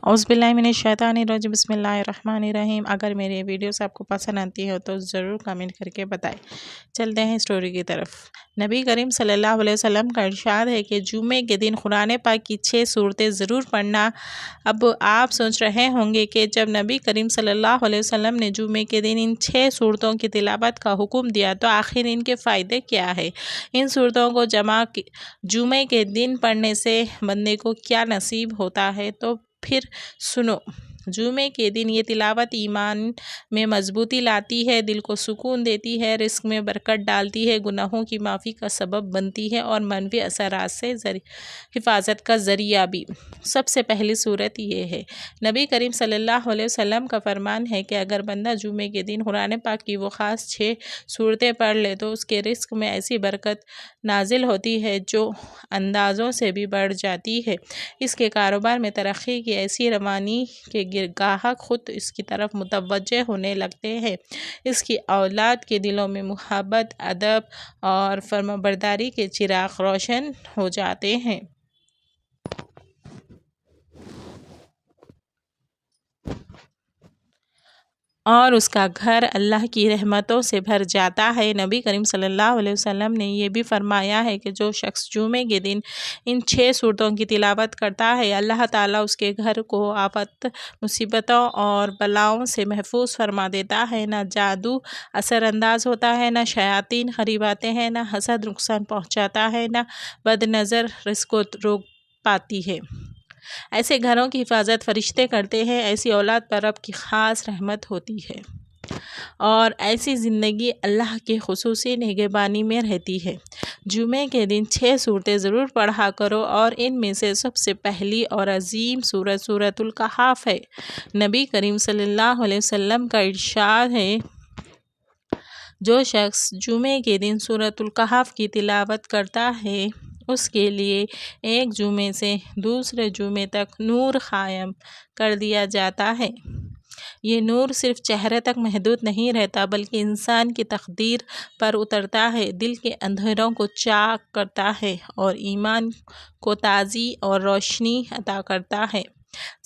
اعوذ باللہ من الشیطان الرجیم بسم اللہ الرحمن الرحیم۔ اگر میری ویڈیوز آپ کو پسند آتی ہے تو ضرور کمنٹ کر کے بتائیں۔ چلتے ہیں اسٹوری کی طرف۔ نبی کریم صلی اللہ علیہ وسلم کا ارشاد ہے کہ جمعے کے دن قرآن پاک کی 6 سورتیں ضرور پڑھنا۔ اب آپ سوچ رہے ہوں گے کہ جب نبی کریم صلی اللہ علیہ وسلم نے جمعے کے دن ان 6 سورتوں کی تلاوت کا حکم دیا تو آخر ان کے فائدے کیا ہے؟ ان سورتوں کو جمعے کے دن پڑھنے سے بندے کو کیا نصیب ہوتا ہے؟ تو پھر سنو۔ جمعے کے دن یہ تلاوت ایمان میں مضبوطی لاتی ہے، دل کو سکون دیتی ہے، رزق میں برکت ڈالتی ہے، گناہوں کی معافی کا سبب بنتی ہے اور منفی اثرات سے حفاظت کا ذریعہ بھی۔ سب سے پہلی صورت یہ ہے۔ نبی کریم صلی اللہ علیہ وسلم کا فرمان ہے کہ اگر بندہ جمعے کے دن قرآن پاک کی وہ خاص 6 سورتیں پڑھ لے تو اس کے رزق میں ایسی برکت نازل ہوتی ہے جو اندازوں سے بھی بڑھ جاتی ہے۔ اس کے کاروبار میں ترقی کی ایسی روانی کہ گاہک خود اس کی طرف متوجہ ہونے لگتے ہیں۔ اس کی اولاد کے دلوں میں محبت، ادب اور فرمانبرداری کے چراغ روشن ہو جاتے ہیں۔ اور اس کا گھر اللہ کی رحمتوں سے بھر جاتا ہے۔ نبی کریم صلی اللہ علیہ وسلم نے یہ بھی فرمایا ہے کہ جو شخص جمعے کے دن ان 6 سورتوں کی تلاوت کرتا ہے، اللہ تعالیٰ اس کے گھر کو آفت، مصیبتوں اور بلاؤں سے محفوظ فرما دیتا ہے۔ نہ جادو اثر انداز ہوتا ہے، نہ شیاطین قریب آتے ہیں، نہ حسد نقصان پہنچاتا ہے، نہ بد نظر رزق کو روک پاتی ہے۔ ایسے گھروں کی حفاظت فرشتے کرتے ہیں، ایسی اولاد پر رب کی خاص رحمت ہوتی ہے اور ایسی زندگی اللہ کی خصوصی نگہبانی میں رہتی ہے۔ جمعے کے دن 6 سورتیں ضرور پڑھا کرو اور ان میں سے سب سے پہلی اور عظیم سورت سورۃ الکہف ہے۔ نبی کریم صلی اللہ علیہ وسلم کا ارشاد ہے، جو شخص جمعے کے دن سورۃ الکہف کی تلاوت کرتا ہے اس کے لیے ایک جمعے سے دوسرے جمعے تک نور قائم کر دیا جاتا ہے۔ یہ نور صرف چہرے تک محدود نہیں رہتا بلکہ انسان کی تقدیر پر اترتا ہے، دل کے اندھیروں کو چاک کرتا ہے اور ایمان کو تازی اور روشنی عطا کرتا ہے۔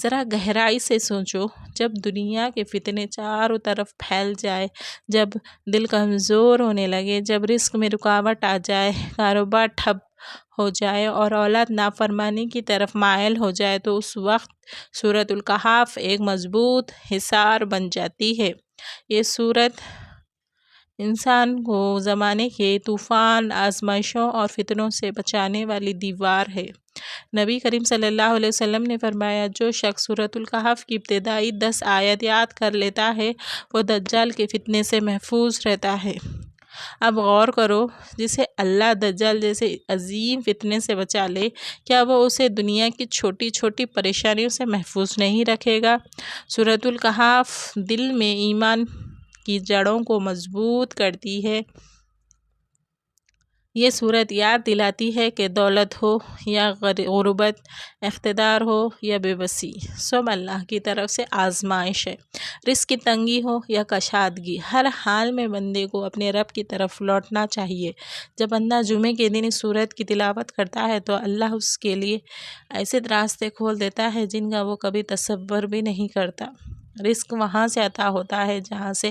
ذرا گہرائی سے سوچو، جب دنیا کے فتنے چاروں طرف پھیل جائے، جب دل کمزور ہونے لگے، جب رزق میں رکاوٹ آ جائے، کاروبار ٹھپ ہو جائے اور اولاد نافرمانی کی طرف مائل ہو جائے تو اس وقت سورۃ الکہف ایک مضبوط حصار بن جاتی ہے۔ یہ سورت انسان کو زمانے کے طوفان، آزمائشوں اور فتنوں سے بچانے والی دیوار ہے۔ نبی کریم صلی اللہ علیہ وسلم نے فرمایا، جو شخص سورۃ الکہف کی ابتدائی 10 آیات یاد کر لیتا ہے وہ دجال کے فتنے سے محفوظ رہتا ہے۔ اب غور کرو، جسے اللہ دجال جیسے عظیم فتنے سے بچا لے، کیا وہ اسے دنیا کی چھوٹی چھوٹی پریشانیوں سے محفوظ نہیں رکھے گا؟ سورۃ الکہف دل میں ایمان کی جڑوں کو مضبوط کرتی ہے۔ یہ سورت یاد دلاتی ہے کہ دولت ہو یا غربت، اقتدار ہو یا بے بسی، سب اللہ کی طرف سے آزمائش ہے۔ رزق کی تنگی ہو یا کشادگی، ہر حال میں بندے کو اپنے رب کی طرف لوٹنا چاہیے۔ جب بندہ جمعے کے دن اس سورت کی تلاوت کرتا ہے تو اللہ اس کے لیے ایسے راستے کھول دیتا ہے جن کا وہ کبھی تصور بھی نہیں کرتا۔ رزق وہاں سے عطا ہوتا ہے جہاں سے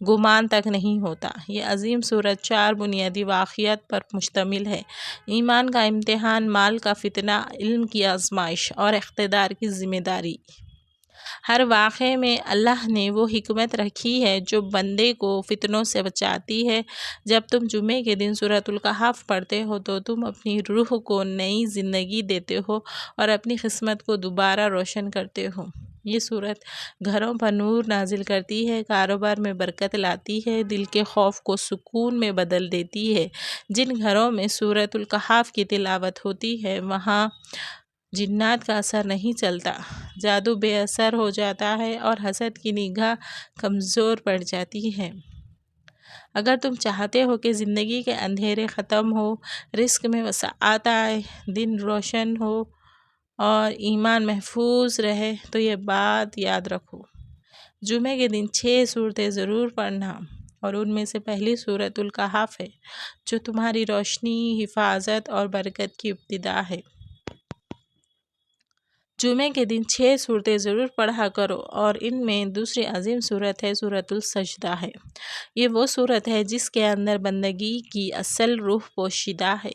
گمان تک نہیں ہوتا۔ یہ عظیم سورت 4 بنیادی واقعات پر مشتمل ہے: ایمان کا امتحان، مال کا فتنہ، علم کی آزمائش اور اقتدار کی ذمہ داری۔ ہر واقعے میں اللہ نے وہ حکمت رکھی ہے جو بندے کو فتنوں سے بچاتی ہے۔ جب تم جمعے کے دن سورۃ الکہف پڑھتے ہو تو تم اپنی روح کو نئی زندگی دیتے ہو اور اپنی قسمت کو دوبارہ روشن کرتے ہو۔ یہ سورت گھروں پر نور نازل کرتی ہے، کاروبار میں برکت لاتی ہے، دل کے خوف کو سکون میں بدل دیتی ہے۔ جن گھروں میں سورۃ الکہف کی تلاوت ہوتی ہے وہاں جنات کا اثر نہیں چلتا، جادو بے اثر ہو جاتا ہے اور حسد کی نگاہ کمزور پڑ جاتی ہے۔ اگر تم چاہتے ہو کہ زندگی کے اندھیرے ختم ہو، رزق میں وسعت آئے، دن روشن ہو اور ایمان محفوظ رہے تو یہ بات یاد رکھو: جمعے کے دن 6 سورتیں ضرور پڑھنا اور ان میں سے پہلی سورۃ الکہف ہے جو تمہاری روشنی، حفاظت اور برکت کی ابتدا ہے۔ جمعے کے دن 6 صورتیں ضرور پڑھا کرو، اور ان میں دوسری عظیم صورت ہے سورۃ السجدہ ہے۔ یہ وہ صورت ہے جس کے اندر بندگی کی اصل روح پوشیدہ ہے۔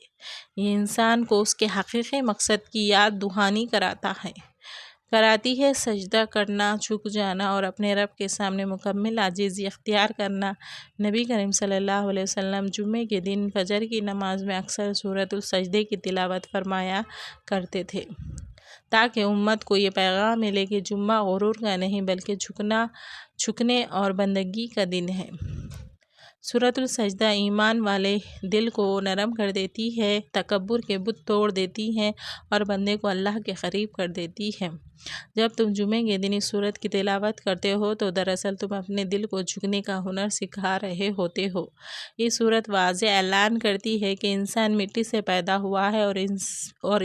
یہ انسان کو اس کے حقیقی مقصد کی یاد دہانی کراتی ہے۔ سجدہ کرنا، جھک جانا اور اپنے رب کے سامنے مکمل عاجزی اختیار کرنا۔ نبی کریم صلی اللہ علیہ وسلم جمعے کے دن فجر کی نماز میں اکثر سورۃ السجدہ کی تلاوت فرمایا کرتے تھے، تاکہ امت کو یہ پیغام ملے کہ جمعہ غرور کا نہیں بلکہ جھکنے اور بندگی کا دن ہے۔ سورۃ السجدہ ایمان والے دل کو نرم کر دیتی ہے، تکبر کے بت توڑ دیتی ہے اور بندے کو اللہ کے قریب کر دیتی ہے۔ جب تم جمعے کے دن اس سورت کی تلاوت کرتے ہو تو دراصل تم اپنے دل کو جھکنے کا ہنر سکھا رہے ہوتے ہو۔ یہ سورت واضح اعلان کرتی ہے کہ انسان مٹی سے پیدا ہوا ہے اور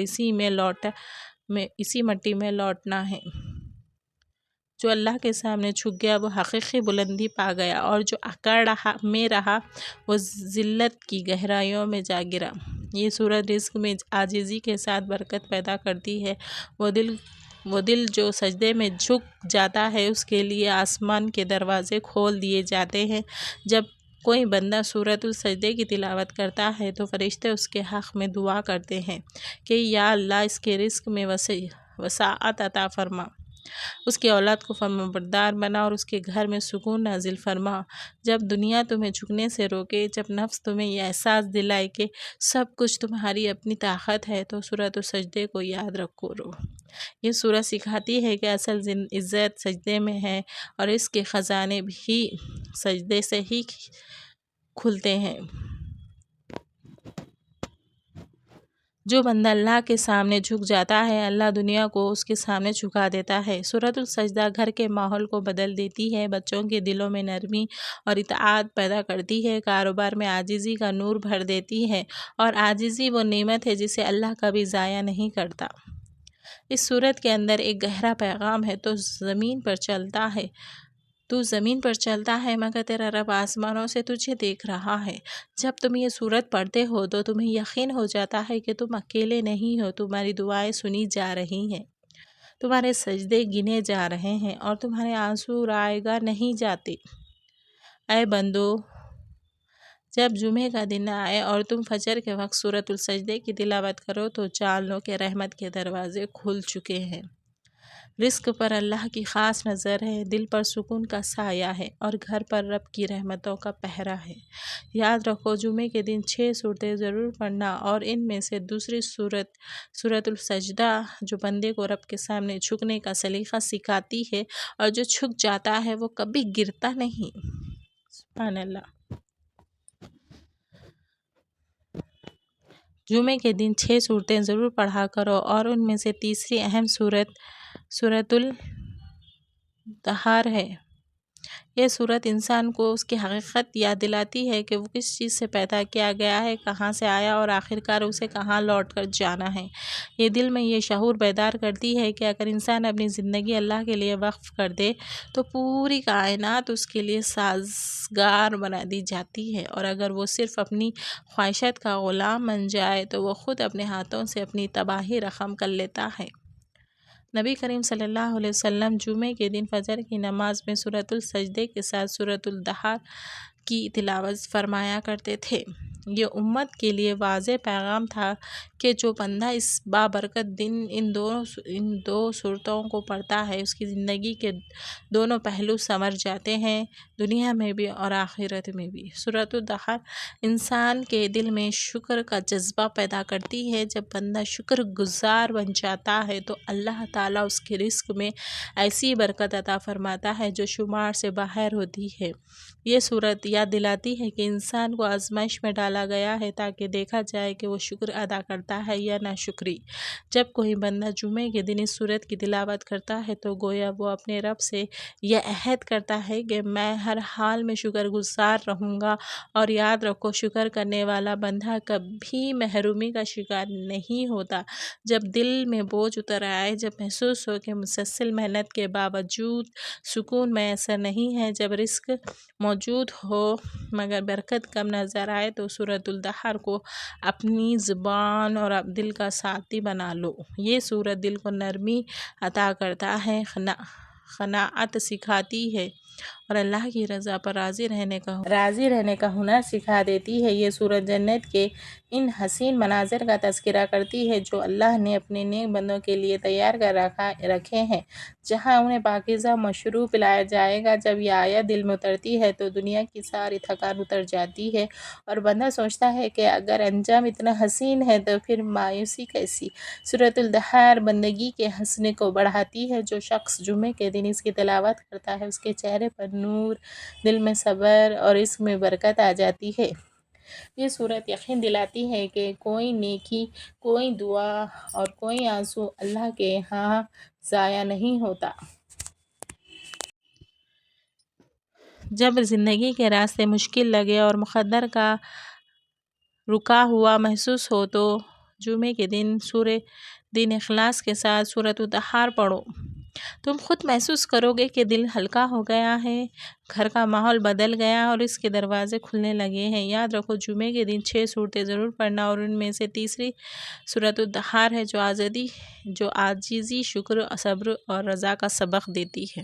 اسی مٹی میں لوٹنا ہے۔ جو اللہ کے سامنے جھک گیا وہ حقیقی بلندی پا گیا، اور جو اکڑ میں رہا وہ ذلت کی گہرائیوں میں جا گرا۔ یہ سورت رزق میں عاجزی کے ساتھ برکت پیدا کرتی ہے۔ وہ دل جو سجدے میں جھک جاتا ہے اس کے لیے آسمان کے دروازے کھول دیے جاتے ہیں۔ جب کوئی بندہ سورۃ السجدہ کی تلاوت کرتا ہے تو فرشتے اس کے حق میں دعا کرتے ہیں کہ یا اللہ اس کے رزق میں وسعت عطا فرما، اس کی اولاد کو فرمانبردار بنا اور اس کے گھر میں سکون نازل فرما۔ جب دنیا تمہیں جھکنے سے روکے، جب نفس تمہیں یہ احساس دلائے کہ سب کچھ تمہاری اپنی طاقت ہے، تو سورۃ السجدہ کو یاد کرو۔ یہ سورت سکھاتی ہے کہ اصل عزت سجدے میں ہے اور اس کے خزانے بھی سجدے سے ہی کھلتے ہیں۔ جو بندہ اللہ کے سامنے جھک جاتا ہے، اللہ دنیا کو اس کے سامنے جھکا دیتا ہے۔ سورۃ السجدہ گھر کے ماحول کو بدل دیتی ہے، بچوں کے دلوں میں نرمی اور اطاعت پیدا کرتی ہے، کاروبار میں عاجزی کا نور بھر دیتی ہے، اور عاجزی وہ نعمت ہے جسے اللہ کبھی ضائع نہیں کرتا۔ اس سورت کے اندر ایک گہرا پیغام ہے، تو زمین پر چلتا ہے مگر تیرا رب آسمانوں سے تجھے دیکھ رہا ہے۔ جب تم یہ سورت پڑھتے ہو تو تمہیں یقین ہو جاتا ہے کہ تم اکیلے نہیں ہو، تمہاری دعائیں سنی جا رہی ہیں، تمہارے سجدے گنے جا رہے ہیں اور تمہارے آنسو رائے گاہ نہیں جاتے۔ اے بندو، جب جمعے کا دن آئے اور تم فجر کے وقت سورۃ السجدہ کی تلاوت کرو تو جان لو کہ رحمت کے دروازے کھل چکے ہیں۔ رزق پر اللہ کی خاص نظر ہے، دل پر سکون کا سایہ ہے اور گھر پر رب کی رحمتوں کا پہرا ہے۔ یاد رکھو، جمعے کے دن 6 صورتیں ضرور پڑھنا، اور ان میں سے دوسری سورۃ السجدہ جو بندے کو رب کے سامنے جھکنے کا سلیقہ سکھاتی ہے، اور جو جھک جاتا ہے وہ کبھی گرتا نہیں۔ سبحان اللہ۔ جمعے کے دن 6 صورتیں ضرور پڑھا کرو، اور ان میں سے تیسری اہم سورۃ الدہر ہے۔ یہ سورت انسان کو اس کی حقیقت یاد دلاتی ہے کہ وہ کس چیز سے پیدا کیا گیا ہے، کہاں سے آیا اور آخرکار اسے کہاں لوٹ کر جانا ہے۔ یہ دل میں یہ شعور بیدار کرتی ہے کہ اگر انسان اپنی زندگی اللہ کے لیے وقف کر دے تو پوری کائنات اس کے لیے سازگار بنا دی جاتی ہے، اور اگر وہ صرف اپنی خواہشات کا غلام بن جائے تو وہ خود اپنے ہاتھوں سے اپنی تباہی رقم کر لیتا ہے۔ نبی کریم صلی اللہ علیہ وسلم جمعے کے دن فجر کی نماز میں سورۃ السجدہ کے ساتھ سورۃ الدہر کی تلاوت فرمایا کرتے تھے۔ یہ امت کے لیے واضح پیغام تھا کہ جو بندہ اس بابرکت دن ان دو صورتوں کو پڑھتا ہے اس کی زندگی کے دونوں پہلو سنور جاتے ہیں، دنیا میں بھی اور آخرت میں بھی۔ سورۃ الدہر انسان کے دل میں شکر کا جذبہ پیدا کرتی ہے۔ جب بندہ شکر گزار بن جاتا ہے تو اللہ تعالیٰ اس کے رزق میں ایسی برکت عطا فرماتا ہے جو شمار سے باہر ہوتی ہے۔ یہ سورت یاد دلاتی ہے کہ انسان کو آزمائش میں ڈالا گیا ہے تاکہ دیکھا جائے کہ وہ شکر ادا کرتا ہے یا ناشکری۔ جب کوئی بندہ جمعے کے دن اس سورت کی تلاوت کرتا ہے تو گویا وہ اپنے رب سے یہ عہد کرتا ہے کہ میں ہر حال میں شکر گزار رہوں گا، اور یاد رکھو شکر کرنے والا بندہ کبھی محرومی کا شکار نہیں ہوتا۔ جب دل میں بوجھ اتر آئے، جب محسوس ہو کہ مسلسل محنت کے باوجود سکون میسر نہیں ہے، جب رزق موجود ہو مگر برکت کم نظر آئے، تو سورۃ الدحر کو اپنی زبان اور دل کا ساتھی بنا لو۔ یہ سورت دل کو نرمی عطا کرتا ہے، قناعت سکھاتی ہے اور اللہ کی رضا پر راضی رہنے کا ہنر سکھا دیتی ہے۔ یہ سورت جنت کے ان حسین مناظر کا تذکرہ کرتی ہے جو اللہ نے اپنے نیک بندوں کے لیے تیار کر رکھے ہیں، جہاں انہیں پاکیزہ مشروب پلایا جائے گا۔ جب یہ آیت دل میں اترتی ہے تو دنیا کی ساری تھکان اتر جاتی ہے اور بندہ سوچتا ہے کہ اگر انجام اتنا حسین ہے تو پھر مایوسی کیسی۔ سورۃ الدحر بندگی کے حسن کو بڑھاتی ہے۔ جو شخص جمعے کے دن اس کی تلاوت کرتا ہے اس کے چہرے پر نور، دل میں صبر اور عشق میں برکت آ جاتی ہے۔ یہ سورت یقین دلاتی ہے کہ کوئی نیکی، کوئی دعا اور کوئی آنسو اللہ کے ہاں ضائع نہیں ہوتا۔ جب زندگی کے راستے مشکل لگے اور مقدر کا رکا ہوا محسوس ہو تو جمعے کے دن اخلاص کے ساتھ سورۃ الدحر پڑھو۔ تم خود محسوس کرو گے کہ دل ہلکا ہو گیا ہے، گھر کا ماحول بدل گیا اور اس کے دروازے کھلنے لگے ہیں۔ یاد رکھو جمعے کے دن 6 سورتیں ضرور پڑھنا اور ان میں سے تیسری سورۃ الدحر ہے جو عاجزی، شکر، صبر اور رضا کا سبق دیتی ہے،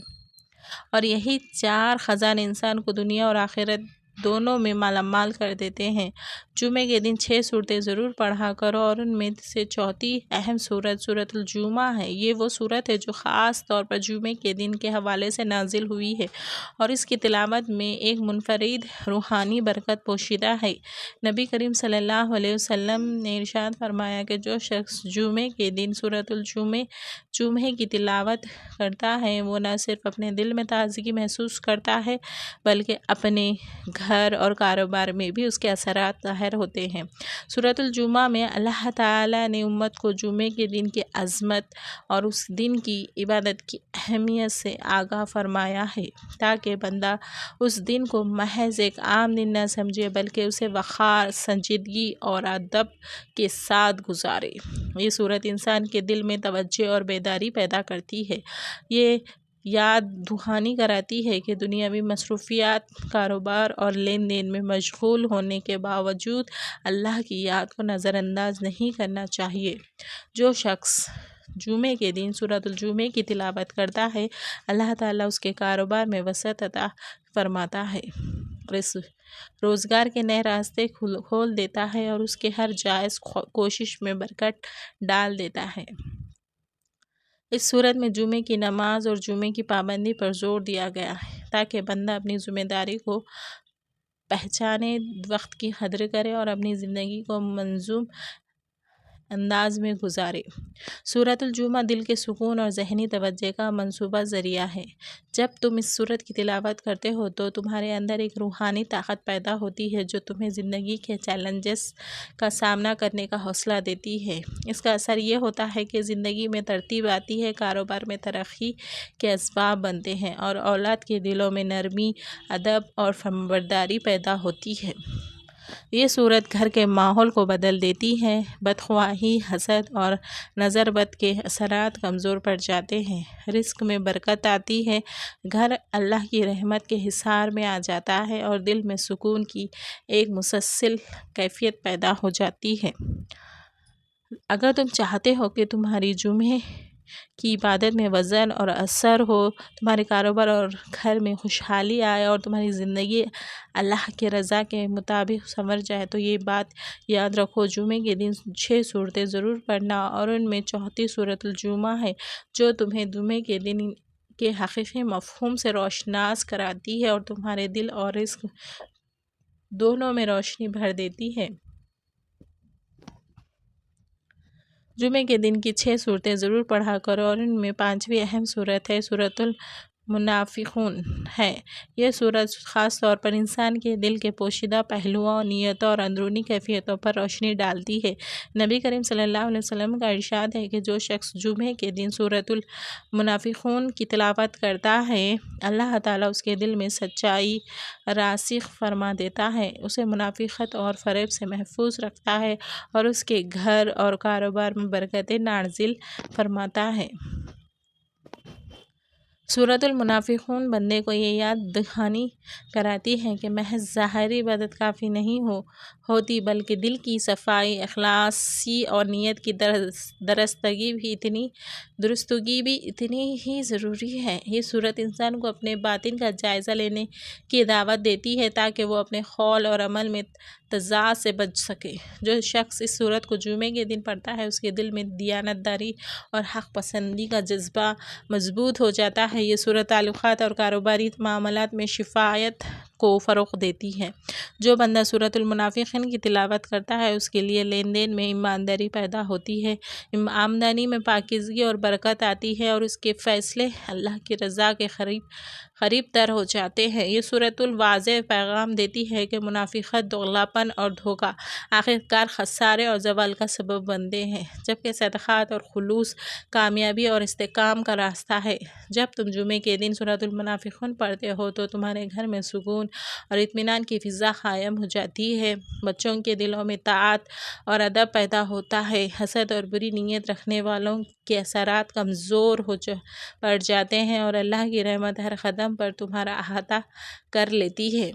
اور یہی 4 خزانے انسان کو دنیا اور آخرت دونوں میں مالا مال کر دیتے ہیں۔ جمعے کے دن 6 سورتیں ضرور پڑھا کرو اور ان میں سے چوتھی اہم سورت سورۃ الجمعہ ہے۔ یہ وہ سورت ہے جو خاص طور پر جمعے کے دن کے حوالے سے نازل ہوئی ہے اور اس کی تلاوت میں ایک منفرد روحانی برکت پوشیدہ ہے۔ نبی کریم صلی اللہ علیہ وسلم نے ارشاد فرمایا کہ جو شخص جمعے کے دن سورۃ الجمعہ کی تلاوت کرتا ہے وہ نہ صرف اپنے دل میں تازگی محسوس کرتا ہے بلکہ اپنے گھر اور کاروبار میں بھی اس کے اثرات ظاہر ہوتے ہیں۔ سورۃ الجمعہ میں اللہ تعالیٰ نے امت کو جمعے کے دن کی عظمت اور اس دن کی عبادت کی اہمیت سے آگاہ فرمایا ہے تاکہ بندہ اس دن کو محض ایک عام دن نہ سمجھے بلکہ اسے وقار، سنجیدگی اور ادب کے ساتھ گزارے۔ یہ سورت انسان کے دل میں توجہ اور بیداری پیدا کرتی ہے۔ یہ یاد دہانی کراتی ہے کہ دنیاوی مصروفیات، کاروبار اور لین دین میں مشغول ہونے کے باوجود اللہ کی یاد کو نظر انداز نہیں کرنا چاہیے۔ جو شخص جمعے کے دن سورۃ الجمعہ کی تلاوت کرتا ہے اللہ تعالیٰ اس کے کاروبار میں وسعت عطا فرماتا ہے، روزگار کے نئے راستے کھول دیتا ہے اور اس کے ہر جائز کوشش میں برکت ڈال دیتا ہے۔ اس سورت میں جمعے کی نماز اور جمعے کی پابندی پر زور دیا گیا ہے تاکہ بندہ اپنی ذمہ داری کو پہچانے، وقت کی قدر کرے اور اپنی زندگی کو منظم انداز میں گزارے۔ سورۃ الجمعہ دل کے سکون اور ذہنی توجہ کا منصوبہ ذریعہ ہے۔ جب تم اس سورت کی تلاوت کرتے ہو تو تمہارے اندر ایک روحانی طاقت پیدا ہوتی ہے جو تمہیں زندگی کے چیلنجز کا سامنا کرنے کا حوصلہ دیتی ہے۔ اس کا اثر یہ ہوتا ہے کہ زندگی میں ترتیب آتی ہے، کاروبار میں ترقی کے اسباب بنتے ہیں اور اولاد کے دلوں میں نرمی، ادب اور فرمانبرداری پیدا ہوتی ہے۔ یہ سورت گھر کے ماحول کو بدل دیتی ہے، بدخواہی، حسد اور نظر بد کے اثرات کمزور پڑ جاتے ہیں، رزق میں برکت آتی ہے، گھر اللہ کی رحمت کے حصار میں آ جاتا ہے اور دل میں سکون کی ایک مسلسل کیفیت پیدا ہو جاتی ہے۔ اگر تم چاہتے ہو کہ تمہاری جمعے کی عبادت میں وزن اور اثر ہو، تمہارے کاروبار اور گھر میں خوشحالی آئے اور تمہاری زندگی اللہ کی رضا کے مطابق سنور جائے تو یہ بات یاد رکھو، جمعے کے دن 6 سورتیں ضرور پڑھنا اور ان میں چوتھی سورۃ الجمعہ ہے جو تمہیں جمعے کے دن کے حقیقی مفہوم سے روشناس کراتی ہے اور تمہارے دل اور رزق دونوں میں روشنی بھر دیتی ہے۔ جمعے کے دن کی 6 سورتیں ضرور پڑھا کرو اور ان میں 5ویں اہم سورت ہے سورۃ المنافقون ہے۔ یہ سورت خاص طور پر انسان کے دل کے پوشیدہ پہلوؤں، نیتوں اور اندرونی کیفیتوں پر روشنی ڈالتی ہے۔ نبی کریم صلی اللہ علیہ وسلم کا ارشاد ہے کہ جو شخص جمعے کے دن سورۃ المنافقون کی تلاوت کرتا ہے اللہ تعالیٰ اس کے دل میں سچائی راسخ فرما دیتا ہے، اسے منافقت اور فریب سے محفوظ رکھتا ہے اور اس کے گھر اور کاروبار میں برکتیں نازل فرماتا ہے۔ سورۃ المنافقون بندے کو یہ یاد دہانی کراتی ہے کہ محض ظاہری عبادت کافی نہیں ہوتی، بلکہ دل کی صفائی، اخلاصی اور نیت کی درستگی بھی اتنی ہی ضروری ہے۔ یہ سورت انسان کو اپنے باطن کا جائزہ لینے کی دعوت دیتی ہے تاکہ وہ اپنے قول اور عمل میں تضاد سے بچ سکے۔ جو شخص اس سورت کو جمعے کے دن پڑھتا ہے، اس کے دل میں دیانت داری اور حق پسندی کا جذبہ مضبوط ہو جاتا ہے۔ یہ سورت تعلقات اور کاروباری معاملات میں شفافیت کو فروغ دیتی ہے۔ جو بندہ سورۃ المنافقین کی تلاوت کرتا ہے، اس کے لیے لین دین میں ایمانداری پیدا ہوتی ہے، آمدنی میں پاکیزگی اور برکت آتی ہے اور اس کے فیصلے اللہ کی رضا کے قریب تر ہو جاتے ہیں۔ یہ سورت واضح پیغام دیتی ہے کہ منافقت، دگلاپن اور دھوکہ آخرکار خسارے اور زوال کا سبب بنتے ہیں، جبکہ صدقات اور خلوص کامیابی اور استحکام کا راستہ ہے۔ جب تم جمعے کے دن سورۃ المنافقون پڑھتے ہو تو تمہارے گھر میں سکون اور اطمینان کی فضا قائم ہو جاتی ہے، بچوں کے دلوں میں طاعت اور ادب پیدا ہوتا ہے، حسد اور بری نیت رکھنے والوں کے اثرات کمزور پڑ جاتے ہیں اور اللہ کی رحمت ہر قدم پر تمہارا احاطہ کر لیتی ہے۔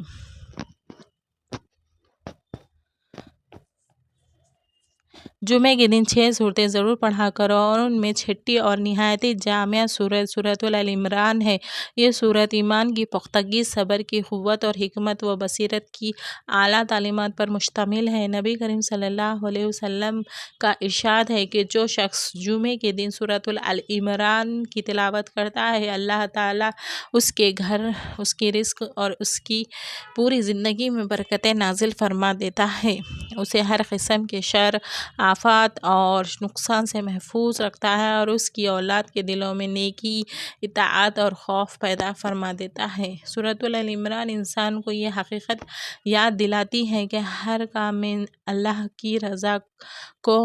جمعے کے دن 6 سورتیں ضرور پڑھا کرو اور ان میں چھٹی اور نہایت جامع سورت سورۃ آل عمران ہے۔ یہ سورت ایمان کی پختگی، صبر کی قوت اور حکمت و بصیرت کی اعلیٰ تعلیمات پر مشتمل ہے۔ نبی کریم صلی اللہ علیہ وسلم کا ارشاد ہے کہ جو شخص جمعے کے دن سورۃ آل عمران کی تلاوت کرتا ہے، اللہ تعالیٰ اس کے گھر، اس کے رزق اور اس کی پوری زندگی میں برکتیں نازل فرما دیتا ہے، اسے ہر قسم کے شر، آفات اور نقصان سے محفوظ رکھتا ہے اور اس کی اولاد کے دلوں میں نیکی، اطاعت اور خوف پیدا فرما دیتا ہے۔ سورۃ آل عمران انسان کو یہ حقیقت یاد دلاتی ہے کہ ہر کام میں اللہ کی رضا کو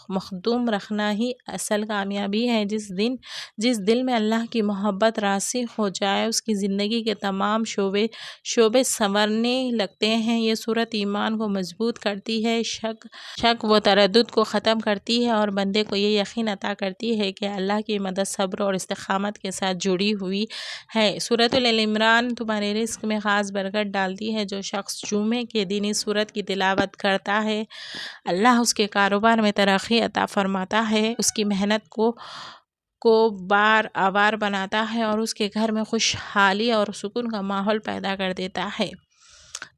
مقدم رکھنا ہی اصل کامیابی ہے۔ جس دل میں اللہ کی محبت راسخ ہو جائے، اس کی زندگی کے تمام شعبے سنورنے لگتے ہیں۔ یہ سورت ایمان کو مضبوط کرتی ہے، شک و تردد کو ختم کرتی ہے اور بندے کو یہ یقین عطا کرتی ہے کہ اللہ کی مدد صبر اور استقامت کے ساتھ جڑی ہوئی ہے۔ سورۃ آل عمران تمہارے رزق میں خاص برکت ڈالتی ہے۔ جو شخص جمعے کے دن اس سورت کی تلاوت کرتا ہے، اللہ اس کے کاروبار میں ترقی عطا فرماتا ہے، اس کی محنت کو بار بناتا ہے اور اس کے گھر میں خوشحالی اور سکون کا ماحول پیدا کر دیتا ہے۔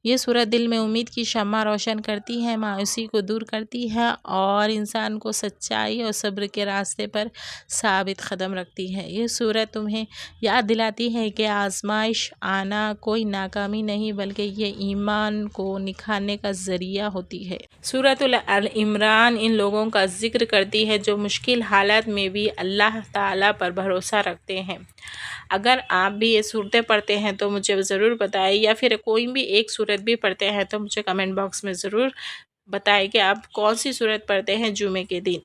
یہ سورت دل میں امید کی شمع روشن کرتی ہے، مایوسی کو دور کرتی ہے اور انسان کو سچائی اور صبر کے راستے پر ثابت قدم رکھتی ہے۔ یہ سورت تمہیں یاد دلاتی ہے کہ آزمائش آنا کوئی ناکامی نہیں بلکہ یہ ایمان کو نکھارنے کا ذریعہ ہوتی ہے۔ سورۃ آل عمران ان لوگوں کا ذکر کرتی ہے جو مشکل حالات میں بھی اللہ تعالیٰ پر بھروسہ رکھتے ہیں۔ اگر آپ بھی یہ سورتیں پڑھتے ہیں تو مجھے ضرور بتائیں، یا پھر کوئی بھی ایک سورت بھی پڑھتے ہیں تو مجھے کمنٹ باکس میں ضرور بتائیں کہ آپ کون سی سورت پڑھتے ہیں جمعے کے دن۔